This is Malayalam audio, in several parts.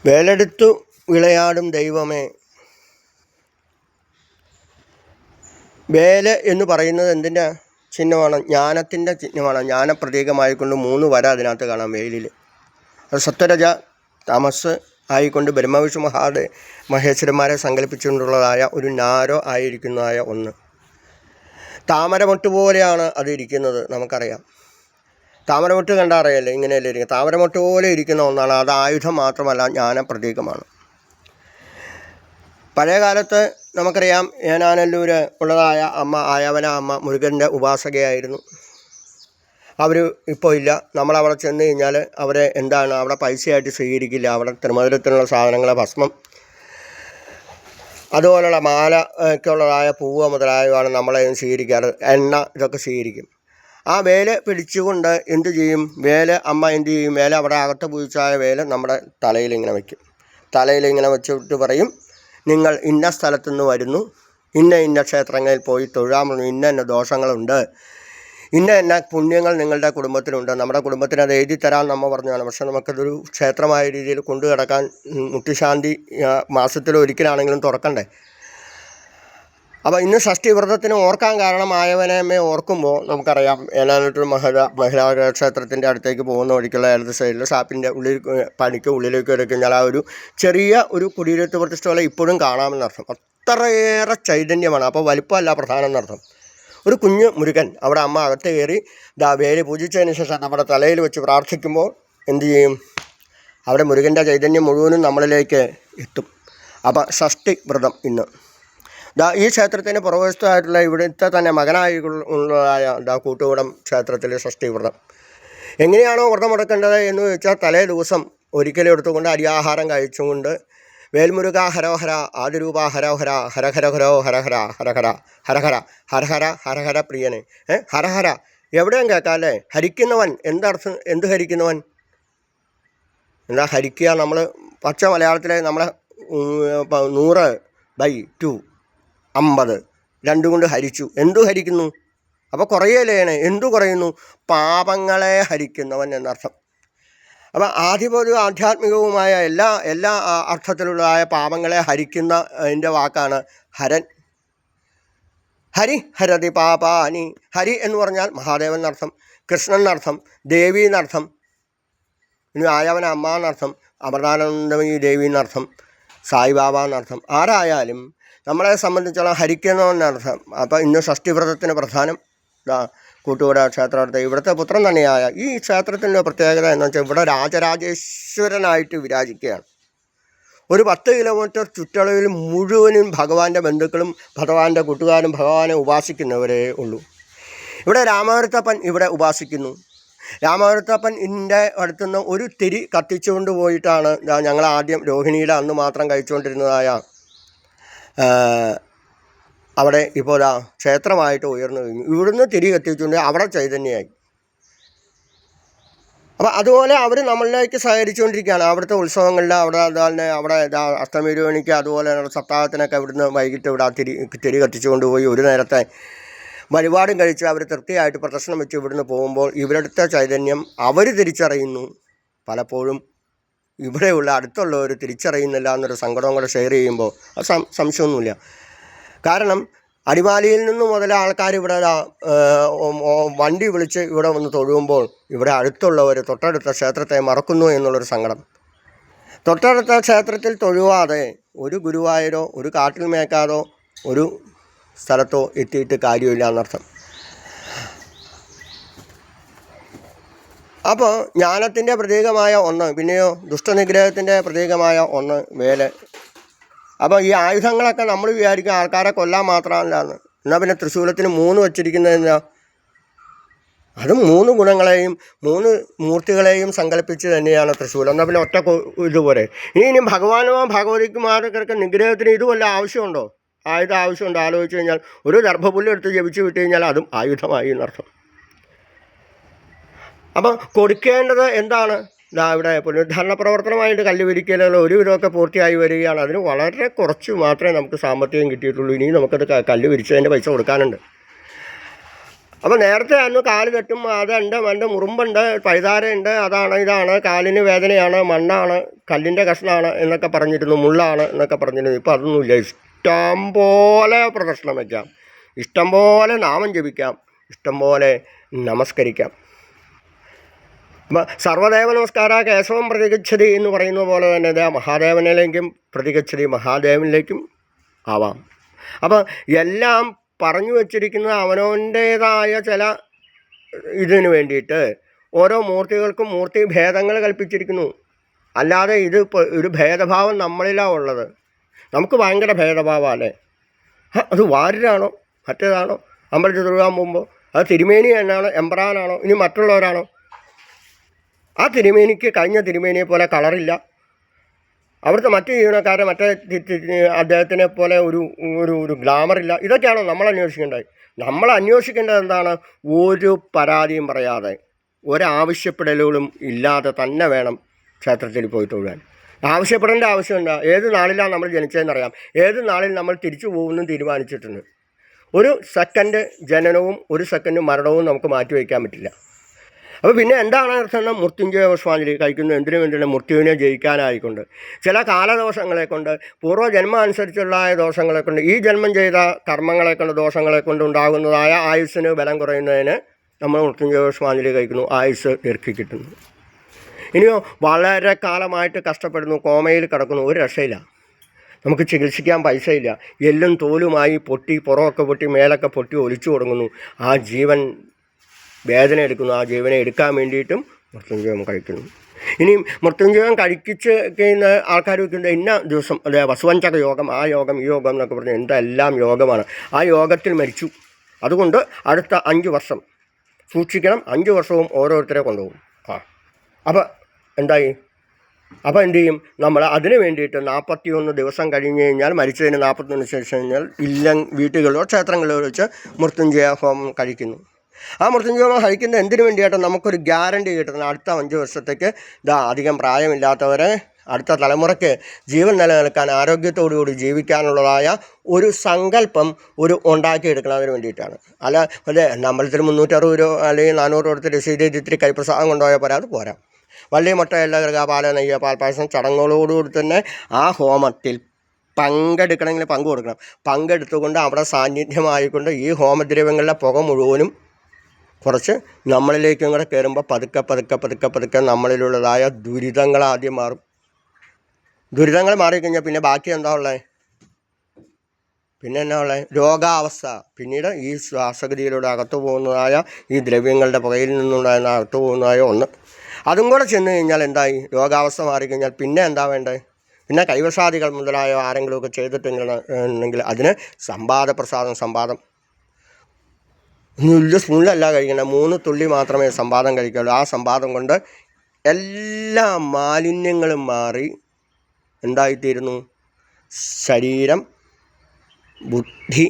വേലെടുത്തു വിളയാടും ദൈവമേ. വേല് എന്ന് പറയുന്നത് എന്തിൻ്റെ ചിഹ്നമാണ്? ജ്ഞാനത്തിൻ്റെ ചിഹ്നമാണ്. ജ്ഞാനപ്രതീകമായിക്കൊണ്ട് 3 വര അതിനകത്ത് കാണാം വേലിൽ. അത് സത്വരജ തമസ് ആയിക്കൊണ്ട് ബ്രഹ്മവിഷ്ണു മഹേശ്വരന്മാരെ സങ്കല്പിച്ചുകൊണ്ടുള്ളതായ ഒരു നാരോ ആയിരിക്കുന്നതായ ഒന്ന്. താമരമൊട്ട് പോലെയാണ് അത് ഇരിക്കുന്നത്, നമുക്കറിയാം. താമരമൊട്ട് കണ്ടറിയല്ലേ, ഇങ്ങനെയല്ലേ ഇരിക്കുന്നത്. താമരമൊട്ട് പോലെ ഇരിക്കുന്ന ഒന്നാണ്. അത് ആയുധം മാത്രമല്ല, ജ്ഞാനപ്രതീകമാണ്. പഴയ കാലത്ത് നമുക്കറിയാം, ഏനാനല്ലൂർ ഉള്ളതായ അമ്മ ആയവന അമ്മ മുരുകൻ്റെ ഉപാസകയായിരുന്നു. അവർ ഇപ്പോൾ ഇല്ല. നമ്മളവിടെ ചെന്ന് കഴിഞ്ഞാൽ അവരെ എന്താണ്, അവിടെ പൈസയായിട്ട് സ്വീകരിക്കില്ല. അവിടെ തിരുമധുരത്തിനുള്ള സാധനങ്ങൾ, ഭസ്മം, അതുപോലുള്ള മാല ഒക്കെ ഉള്ളതായ പൂവ് മുതലായവയാണ് നമ്മളെ സ്വീകരിക്കാറ്. എണ്ണ ഇതൊക്കെ സ്വീകരിക്കും. ആ വേല് പിടിച്ചുകൊണ്ട് എന്തു ചെയ്യും? വേല് അമ്മ എന്തു ചെയ്യും? വേല അവിടെ അകത്ത് പൂജിച്ചായ വേല് നമ്മുടെ തലയിലിങ്ങനെ വയ്ക്കും. തലയിലിങ്ങനെ വെച്ചിട്ട് പറയും, നിങ്ങൾ ഇന്ന സ്ഥലത്തുനിന്ന് വരുന്നു, ഇന്ന ക്ഷേത്രങ്ങളിൽ പോയി തൊഴാൻ പറഞ്ഞു, ഇന്ന ദോഷങ്ങളുണ്ട്, ഇന്ന പുണ്യങ്ങൾ നിങ്ങളുടെ കുടുംബത്തിലുണ്ട്. നമ്മുടെ കുടുംബത്തിന് അത് എഴുതി തരാൻ നമ്മൾ പറഞ്ഞതാണ്. പക്ഷെ നമുക്കതൊരു ക്ഷേത്രമായ രീതിയിൽ കൊണ്ടു കിടക്കാൻ മുട്ടിശാന്തി മാസത്തിലൊരിക്കലാണെങ്കിലും തുറക്കണ്ടേ. അപ്പോൾ ഇന്ന് ഷഷ്ടി വ്രതത്തിന് ഓർക്കാൻ കാരണം ആയവനമ്മയെ ഓർക്കുമ്പോൾ നമുക്കറിയാം, ഏനാനല്ലൂർ മഹിളാ ക്ഷേത്രത്തിൻ്റെ അടുത്തേക്ക് പോകുന്ന വഴിക്കുള്ള ഇടത് സൈഡിൽ ഷാപ്പിൻ്റെ ഉള്ളിൽ പണിക്ക് ഉള്ളിലേക്ക് വരെ കഴിഞ്ഞാൽ ആ ഒരു ചെറിയ ഒരു കുടീരത്ത് പ്രതിഷ്ഠകളെ ഇപ്പോഴും കാണാമെന്നർത്ഥം. അത്രയേറെ ചൈതന്യമാണ്. അപ്പോൾ വലിപ്പമല്ല പ്രധാനം എന്നർത്ഥം. ഒരു കുഞ്ഞ് മുരുകൻ അവിടെ അമ്മ അകത്ത് കയറി വേല് പൂജിച്ചതിന് ശേഷം നമ്മുടെ തലയിൽ വെച്ച് പ്രാർത്ഥിക്കുമ്പോൾ എന്തു ചെയ്യും? അവിടെ മുരുകൻ്റെ ചൈതന്യം മുഴുവനും നമ്മളിലേക്ക് എത്തും. അപ്പോൾ ഷഷ്ടി വ്രതം ഇന്ന് ഈ ക്ഷേത്രത്തിന് പുറവശത്തായിട്ടുള്ള ഇവിടുത്തെ തന്നെ മകനായി ഉള്ളതായ കൂട്ടുകുടം ക്ഷേത്രത്തിലെ ഷഷ്ടി വ്രതം എങ്ങനെയാണോ വ്രതം മുടക്കേണ്ടത് എന്ന് വെച്ചാൽ, തലേ ദിവസം ഒരിക്കലും എടുത്തുകൊണ്ട് അരിയാഹാരം കഴിച്ചുകൊണ്ട് വേൽമുരുക ഹരോഹര ആദിരൂപ ഹരോഹര ഹരഹര ഹരോ ഹരഹര ഹരഹര ഹരഹര ഹരഹര ഹരഹര പ്രിയനെ. ഹരഹര എവിടെയും കേൾക്കാം അല്ലേ? ഹരിക്കുന്നവൻ എന്തർത്ഥം? എന്ത് ഹരിക്കുന്നവൻ? എന്താ ഹരിക്കുക? നമ്മൾ പച്ച മലയാളത്തിലെ നമ്മളെ 100/2 50 2 കൊണ്ട് ഹരിച്ചു. എന്തു ഹരിക്കുന്നു? അപ്പോൾ കുറയലേണ്. എന്തു കുറയുന്നു? പാപങ്ങളെ ഹരിക്കുന്നവൻ എന്നർത്ഥം. അപ്പം ആധിപത്യവും ആധ്യാത്മികവുമായ എല്ലാ അർത്ഥത്തിലുള്ളതായ പാപങ്ങളെ ഹരിക്കുന്ന അതിൻ്റെ വാക്കാണ് ഹരൻ. ഹരി ഹരതി പാപാനി. ഹരി എന്ന് പറഞ്ഞാൽ മഹാദേവൻ എന്നർത്ഥം, കൃഷ്ണൻ എന്നർത്ഥം, ദേവി എന്നർത്ഥം, ഇനി ആയവന അമ്മ എന്നർത്ഥം, അമൃതാനന്ദമയി ദേവി എന്നർത്ഥം, സായിബാബ എന്നർത്ഥം. ആരായാലും നമ്മളെ സംബന്ധിച്ചോളം ഹരിക്കുന്നവെന്നർത്ഥം. അപ്പോൾ ഇന്ന് ഷഷ്ടിവ്രതത്തിന് പ്രധാനം കൂട്ടുകുട ക്ഷേത്രത്തെ ഇവിടുത്തെ പുത്രൻ തന്നെയായ ഈ ക്ഷേത്രത്തിൻ്റെ പ്രത്യേകത എന്ന് വെച്ചാൽ, ഇവിടെ രാജരാജേശ്വരനായിട്ട് വിരാജിക്കുകയാണ്. ഒരു 10 കിലോമീറ്റർ ചുറ്റളവിൽ മുഴുവനും ഭഗവാന്റെ ബന്ധുക്കളും ഭഗവാന്റെ കൂട്ടുകാരും ഭഗവാനെ ഉപാസിക്കുന്നവരേ ഉള്ളൂ. ഇവിടെ രാമകൃത്തപ്പൻ ഇവിടെ ഉപാസിക്കുന്നു. രാമകൃത്തപ്പൻ ഇതിൻ്റെ അടുത്തുനിന്ന് ഒരു തിരി കത്തിച്ചുകൊണ്ട് പോയിട്ടാണ് ഞങ്ങൾ ആദ്യം രോഹിണിയുടെ അന്ന് മാത്രം കഴിച്ചുകൊണ്ടിരുന്നതായ അവിടെ ഇപ്പോൾ ക്ഷേത്രമായിട്ട് ഉയർന്നു കഴിഞ്ഞു. ഇവിടുന്ന് തിരി കത്തിച്ചുകൊണ്ട് അവിടെ ചൈതന്യമായി. അപ്പോൾ അതുപോലെ അവർ നമ്മളിലേക്ക് സഹകരിച്ചുകൊണ്ടിരിക്കുകയാണ്. അവിടുത്തെ ഉത്സവങ്ങളിൽ അവിടെ അഷ്ടമി രോഹിണിക്ക് അതുപോലെ സപ്താഹത്തിനൊക്കെ ഇവിടുന്ന് വൈകിട്ട് ഇവിടെ തിരി കത്തിച്ചുകൊണ്ട് പോയി ഒരു നേരത്തെ വഴിപാടും കഴിച്ച് അവർ തൃപ്തിയായിട്ട് പ്രദർശനം വെച്ച് ഇവിടുന്ന് പോകുമ്പോൾ ഇവരുടെ ചൈതന്യം അവർ തിരിച്ചറിയുന്നു. പലപ്പോഴും ഇവിടെയുള്ള അടുത്തുള്ളവർ തിരിച്ചറിയുന്നില്ല എന്നൊരു സങ്കടവും കൂടെ ഷെയർ ചെയ്യുമ്പോൾ അത് സംശയമൊന്നുമില്ല. കാരണം അടിമാലിയിൽ നിന്ന് മുതൽ ആൾക്കാർ ഇവിടെ വണ്ടി വിളിച്ച് ഇവിടെ വന്ന് തൊഴുമ്പോൾ ഇവിടെ അടുത്തുള്ളവർ തൊട്ടടുത്ത ക്ഷേത്രത്തെ മറക്കുന്നു എന്നുള്ളൊരു സങ്കടം. തൊട്ടടുത്ത ക്ഷേത്രത്തിൽ തൊഴുവാതെ ഒരു ഗുരുവായൂരോ ഒരു കാട്ടിൽ മേക്കാതോ ഒരു സ്ഥലത്തോ എത്തിയിട്ട് കാര്യമില്ല എന്നർത്ഥം. അപ്പോൾ ജ്ഞാനത്തിൻ്റെ പ്രതീകമായ ഒന്ന്, പിന്നെയോ ദുഷ്ടനിഗ്രഹത്തിൻ്റെ പ്രതീകമായ ഒന്ന് വേല്. അപ്പോൾ ഈ ആയുധങ്ങളൊക്കെ നമ്മൾ വിചാരിക്കും ആൾക്കാരെ കൊല്ലാൻ മാത്രമല്ലാന്ന്. എന്നാൽ പിന്നെ തൃശ്ശൂലത്തിന് 3 വച്ചിരിക്കുന്നതെന്നാ? അത് 3 ഗുണങ്ങളെയും 3 മൂർത്തികളെയും സങ്കല്പിച്ച് തന്നെയാണ് തൃശ്ശൂലം. എന്നാൽ പിന്നെ ഒറ്റ ഇതുപോലെ. ഇനി ഭഗവാനോ ഭഗവതിക്കുമാരൊക്കെ നിഗ്രഹത്തിന് ഇതുവല്ല ആവശ്യമുണ്ടോ? ആയുധം ആവശ്യമുണ്ടോ? ആലോചിച്ച് കഴിഞ്ഞാൽ ഒരു ദർഭപുല്ലെടുത്ത് ജപിച്ച് വിട്ട് കഴിഞ്ഞാൽ അതും ആയുധമായി എന്നർത്ഥം. അപ്പം കൊടുക്കേണ്ടത് എന്താണ്? ഇവിടെ പുനരുദ്ധാരണ പ്രവർത്തനമായിട്ട് കല്ലുവിരിക്കലുള്ള ഒരുവിധമൊക്കെ പൂർത്തിയായി വരികയാണ്. അതിന് വളരെ കുറച്ച് മാത്രമേ നമുക്ക് സാമ്പത്തികം കിട്ടിയിട്ടുള്ളൂ. ഇനിയും നമുക്കത് കല്ല് വിരിച്ചതിൻ്റെ പൈസ കൊടുക്കാനുണ്ട്. അപ്പോൾ നേരത്തെ അന്ന് കാല് തട്ടും, അതുണ്ട് മണ്ട് മുറുമ്പുണ്ട്, പഴുതാരയുണ്ട്, അതാണ് ഇതാണ്, കാലിന് വേദനയാണ്, മണ്ണാണ്, കല്ലിൻ്റെ കഷ്ണമാണ് എന്നൊക്കെ പറഞ്ഞിരുന്നു, മുള്ളാണ് എന്നൊക്കെ പറഞ്ഞിരുന്നു. ഇപ്പോൾ അതൊന്നുമില്ല. ഇഷ്ടം പോലെ പ്രദക്ഷിണം വയ്ക്കാം, ഇഷ്ടം പോലെ നാമം ജപിക്കാം, ഇഷ്ടം പോലെ നമസ്കരിക്കാം. അപ്പം സർവ്വദേവ നമസ്കാര കേശവം പ്രതിഗച്ഛതി എന്ന് പറയുന്ന പോലെ തന്നെ മഹാദേവനിലേക്കും പ്രതിഗച്ഛതി, മഹാദേവനിലേക്കും ആവാം. അപ്പം എല്ലാം പറഞ്ഞു വച്ചിരിക്കുന്നത് അവനവൻ്റേതായ ചില ഇതിന് വേണ്ടിയിട്ട് ഓരോ മൂർത്തികൾക്കും മൂർത്തി ഭേദങ്ങൾ കൽപ്പിച്ചിരിക്കുന്നു. അല്ലാതെ ഇത് ഒരു ഭേദഭാവം നമ്മളിലാണ് ഉള്ളത്. നമുക്ക് ഭയങ്കര ഭേദഭാവമല്ലേ. അത് വാര്യരാണോ മറ്റേതാണോ അമ്പലത്തിൽ തൊഴുകാൻ പോകുമ്പോൾ അത് തിരുമേനി തന്നെയാണോ എമ്പ്രാനാണോ ഇനി മറ്റുള്ളവരാണോ? ആ തിരുമേനിക്ക് കഴിഞ്ഞ തിരുമേനിയെ പോലെ കളറില്ല, അവിടുത്തെ മറ്റ് ജീവനക്കാരെ മറ്റേ അദ്ദേഹത്തിനെ പോലെ ഒരു ഒരു ഒരു ഗ്ലാമറില്ല. ഇതൊക്കെയാണോ നമ്മൾ അന്വേഷിക്കേണ്ടത്? നമ്മൾ അന്വേഷിക്കേണ്ടത് എന്താണ്? ഒരു പരാതിയും പറയാതെ ഒരാവശ്യപ്പെടലുകളും ഇല്ലാതെ തന്നെ വേണം ക്ഷേത്രത്തിൽ പോയി തൊഴുവാൻ. ആവശ്യപ്പെടേണ്ട ആവശ്യമുണ്ട്. ഏത് നാളിലാണ് നമ്മൾ ജനിച്ചതെന്നറിയാം, ഏത് നാളിൽ നമ്മൾ തിരിച്ചു പോകുമെന്നും തീരുമാനിച്ചിട്ടുണ്ട്. ഒരു സെക്കൻഡ് ജനനവും ഒരു സെക്കൻഡ് മരണവും നമുക്ക് മാറ്റിവെക്കാൻ പറ്റില്ല. അപ്പോൾ പിന്നെ എന്താണ് അർത്ഥം? മൃത്യുഞ്ജയ പുഷ്പാഞ്ജലി കഴിക്കുന്നത് എന്തിനു വേണ്ടിയാണ്? മൃത്യുവിനെ ജയിക്കാനായിക്കൊണ്ട്, ചില കാലദോഷങ്ങളെ കൊണ്ട്, പൂർവ്വജന്മം അനുസരിച്ചുള്ള ദോഷങ്ങളെ കൊണ്ട്, ഈ ജന്മം ചെയ്ത കർമ്മങ്ങളെ കൊണ്ട്, ദോഷങ്ങളെ കൊണ്ട് ഉണ്ടാകുന്നതായ ആയുസ്സിന് ബലം കുറയുന്നതിന് നമ്മൾ മൃത്യുഞ്ജയ പുഷ്പാഞ്ജലി കഴിക്കുന്നു, ആയുസ് ദീർഘി കിട്ടുന്നു. ഇനിയോ വളരെ കാലമായിട്ട് കഷ്ടപ്പെടുന്നു, കോമയിൽ കിടക്കുന്നു, ഒരു രക്ഷയില്ല, നമുക്ക് ചികിത്സിക്കാൻ പൈസയില്ല, എല്ലും തോലുമായി പൊട്ടി, പുറമൊക്കെ പൊട്ടി, മേലൊക്കെ പൊട്ടി ഒലിച്ചു തുടങ്ങുന്നു, ആ ജീവൻ വേദന എടുക്കുന്നു. ആ ജീവനെ എടുക്കാൻ വേണ്ടിയിട്ടും മൃത്യുഞ്ജയം കഴിക്കുന്നു. ഇനി മൃത്യുഞ്ജയം കഴിച്ച് കഴിയുന്ന ആൾക്കാർ വയ്ക്കുന്നത് ഇന്ന ദിവസം, അതെ വസുവഞ്ചക യോഗം, ആ യോഗം ഈ യോഗം എന്നൊക്കെ പറഞ്ഞാൽ എന്തെല്ലാം യോഗമാണ്. ആ യോഗത്തിൽ മരിച്ചു, അതുകൊണ്ട് അടുത്ത 5 വർഷം സൂക്ഷിക്കണം, 5 വർഷവും ഓരോരുത്തരെ കൊണ്ടുപോകും. അപ്പോൾ എന്തായി? അപ്പോൾ എന്തു ചെയ്യും? നമ്മൾ അതിന് വേണ്ടിയിട്ട് 41 ദിവസം കഴിഞ്ഞ് കഴിഞ്ഞാൽ, മരിച്ചതിന് 41 ശേഷം കഴിഞ്ഞാൽ വീട്ടുകളിലോ ക്ഷേത്രങ്ങളിലോ വെച്ച് മൃത്യുഞ്ജയ ഹോമം കഴിക്കുന്നു. ആ മൃത്യുഞ്ജയം കഴിക്കുന്നത് എന്തിനു വേണ്ടിയിട്ടാണ്? നമുക്കൊരു ഗ്യാരണ്ടി കിട്ടുന്നത്. അടുത്ത 5 വർഷത്തേക്ക് അധികം പ്രായമില്ലാത്തവരെ, അടുത്ത തലമുറയ്ക്ക് ജീവൻ നിലനിൽക്കാൻ, ആരോഗ്യത്തോടുകൂടി ജീവിക്കാനുള്ളതായ ഒരു സങ്കല്പം ഉണ്ടാക്കിയെടുക്കുന്നതിന് വേണ്ടിയിട്ടാണ്. അല്ല അതെ അമ്പലത്തിൽ 360 രൂപ അല്ലെങ്കിൽ 400 കൊടുത്ത് രസീത് ഇത്തിരി കൈപ്രസാദം കൊണ്ടുപോയാൽ പോരാ, അത് പോരാ. വള്ളി മുട്ടയല്ല പാല നെയ്യ പാൽപ്പായസം ചടങ്ങുകളോടുകൂടി തന്നെ ആ ഹോമത്തിൽ പങ്കെടുക്കണമെങ്കിൽ പങ്കു കൊടുക്കണം. പങ്കെടുത്തുകൊണ്ട് അവിടെ സാന്നിധ്യമായിക്കൊണ്ട് ഈ ഹോമദ്രവ്യങ്ങളുടെ പുക മുഴുവനും കുറച്ച് നമ്മളിലേക്കും കൂടെ കയറുമ്പോൾ പതുക്കെ പതുക്കെ പതുക്കെ പതുക്കെ നമ്മളിലുള്ളതായ ദുരിതങ്ങൾ ആദ്യം മാറും. ദുരിതങ്ങൾ മാറിക്കഴിഞ്ഞാൽ പിന്നെ ബാക്കി എന്താ ഉള്ളത്? പിന്നെ എന്നാ ഉള്ളത്? രോഗാവസ്ഥ. പിന്നീട് ഈ ശ്വാസഗതിയിലൂടെ അകത്തു പോകുന്നതായ ഈ ദ്രവ്യങ്ങളുടെ പുകയിൽ നിന്നുണ്ടായിരുന്ന അകത്തു പോകുന്നതായ ഒന്ന്, അതും കൂടെ ചെന്ന് കഴിഞ്ഞാൽ എന്തായി? രോഗാവസ്ഥ മാറിക്കഴിഞ്ഞാൽ പിന്നെ എന്താ വേണ്ടത്? പിന്നെ കൈവശാദികൾ മുതലായ ആരെങ്കിലുമൊക്കെ ചെയ്തിട്ടുണ്ടെങ്കിൽ അതിന് സംവാദം വലിയ സ്പൂണിലല്ല കഴിക്കണം, 3 തുള്ളി മാത്രമേ സംവാദം കഴിക്കുള്ളൂ. ആ സംവാദം കൊണ്ട് എല്ലാ മാലിന്യങ്ങളും മാറി എന്തായിത്തീരുന്നു? ശരീരം, ബുദ്ധി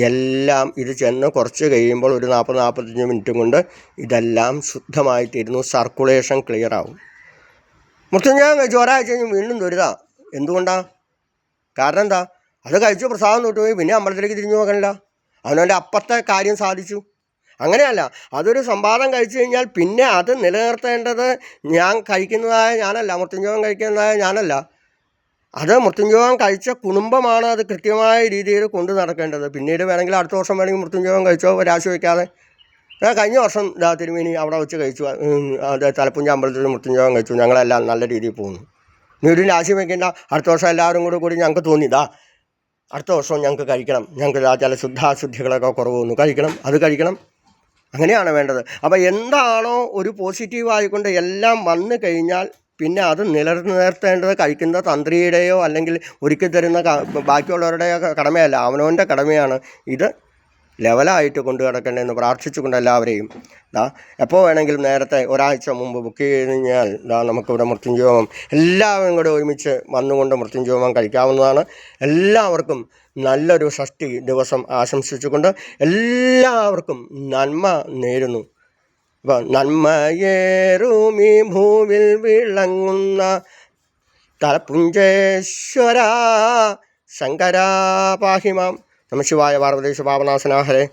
എല്ലാം ഇത് ചെന്ന് കുറച്ച് കഴിയുമ്പോൾ ഒരു 40-45 മിനിറ്റും കൊണ്ട് ഇതെല്ലാം ശുദ്ധമായിത്തീരുന്നു. സർക്കുലേഷൻ ക്ലിയർ ആവും. മൃത്യുഞ്ജയം കഴിച്ചു ഒരാഴ്ച കഴിഞ്ഞ് വീണ്ടും ദുരിതാ. എന്തുകൊണ്ടാണ്? കാരണം എന്താ? അത് കഴിച്ചു പ്രസാദം തൊട്ടുപോയി, പിന്നെ അമ്പലത്തിലേക്ക് തിരിഞ്ഞു നോക്കണില്ല, അവനവൻ്റെ അപ്പത്തെ കാര്യം സാധിച്ചു. അങ്ങനെയല്ല, അതൊരു സംവാദം കഴിച്ചു കഴിഞ്ഞാൽ പിന്നെ അത് നിലനിർത്തേണ്ടത് ഞാൻ കഴിക്കുന്നതായ ഞാനല്ല, മൃത്യുഞ്ജയം കഴിക്കുന്നതായ ഞാനല്ല, അത് മൃത്യുഞ്ജയം കഴിച്ച കുടുംബമാണ് അത് കൃത്യമായ രീതിയിൽ കൊണ്ടു നടക്കേണ്ടത്. പിന്നീട് വേണമെങ്കിൽ അടുത്ത വർഷം വേണമെങ്കിൽ മൃത്യുഞ്ജയം കഴിച്ചോ, രാശി വയ്ക്കാതെ. കഴിഞ്ഞ വർഷം തിരുമേനി അവിടെ വെച്ച് കഴിച്ചു, അത് തലപ്പുഞ്ച അമ്പലത്തിൽ മൃത്യുഞ്ജയം കഴിച്ചു, ഞങ്ങളെല്ലാം നല്ല രീതിയിൽ പോകുന്നു. നീ ഒരു രാശി വയ്ക്കേണ്ട, അടുത്ത വർഷം എല്ലാവരും കൂടി ഞങ്ങൾക്ക് തോന്നിയതാ അടുത്ത വർഷം ഞങ്ങൾക്ക് കഴിക്കണം, ഞങ്ങൾക്ക് ചില ശുദ്ധാശുദ്ധികളൊക്കെ കുറവ് വന്നു, അത് കഴിക്കണം. അങ്ങനെയാണ് വേണ്ടത്. അപ്പോൾ എന്താണോ ഒരു പോസിറ്റീവായിക്കൊണ്ട് എല്ലാം വന്നു കഴിഞ്ഞാൽ പിന്നെ അത് നിലനിർത്തേണ്ടത് കഴിക്കുന്ന തന്ത്രിയുടെയോ അല്ലെങ്കിൽ ഒരുക്കി തരുന്ന ബാക്കിയുള്ളവരുടെയോ കടമയല്ല, അവനവൻ്റെ കടമയാണ്. ഇത് ലെവലായിട്ട് കൊണ്ടു കിടക്കേണ്ടതെന്ന് പ്രാർത്ഥിച്ചുകൊണ്ട് എല്ലാവരെയും എപ്പോൾ വേണമെങ്കിലും നേരത്തെ ഒരാഴ്ച മുമ്പ് ബുക്ക് ചെയ്ത് കഴിഞ്ഞാൽ നമുക്കിവിടെ മൃത്യുഞ്ജയം എല്ലാവരും കൂടെ ഒരുമിച്ച് വന്നുകൊണ്ട് മൃത്യുഞ്ജയം കഴിക്കാവുന്നതാണ്. എല്ലാവർക്കും നല്ലൊരു ഷഷ്ടി ദിവസം ആശംസിച്ചുകൊണ്ട് എല്ലാവർക്കും നന്മ നേരുന്നു. അപ്പോൾ നന്മയേറുമീ ഭൂവിൽ വിളങ്ങുന്ന തലപ്പുഞ്ചേശ്വര ശങ്കരാ പാഹിമാം. നമഃശിവായ. പാർവതീശ പാവനാശന ഹരേ.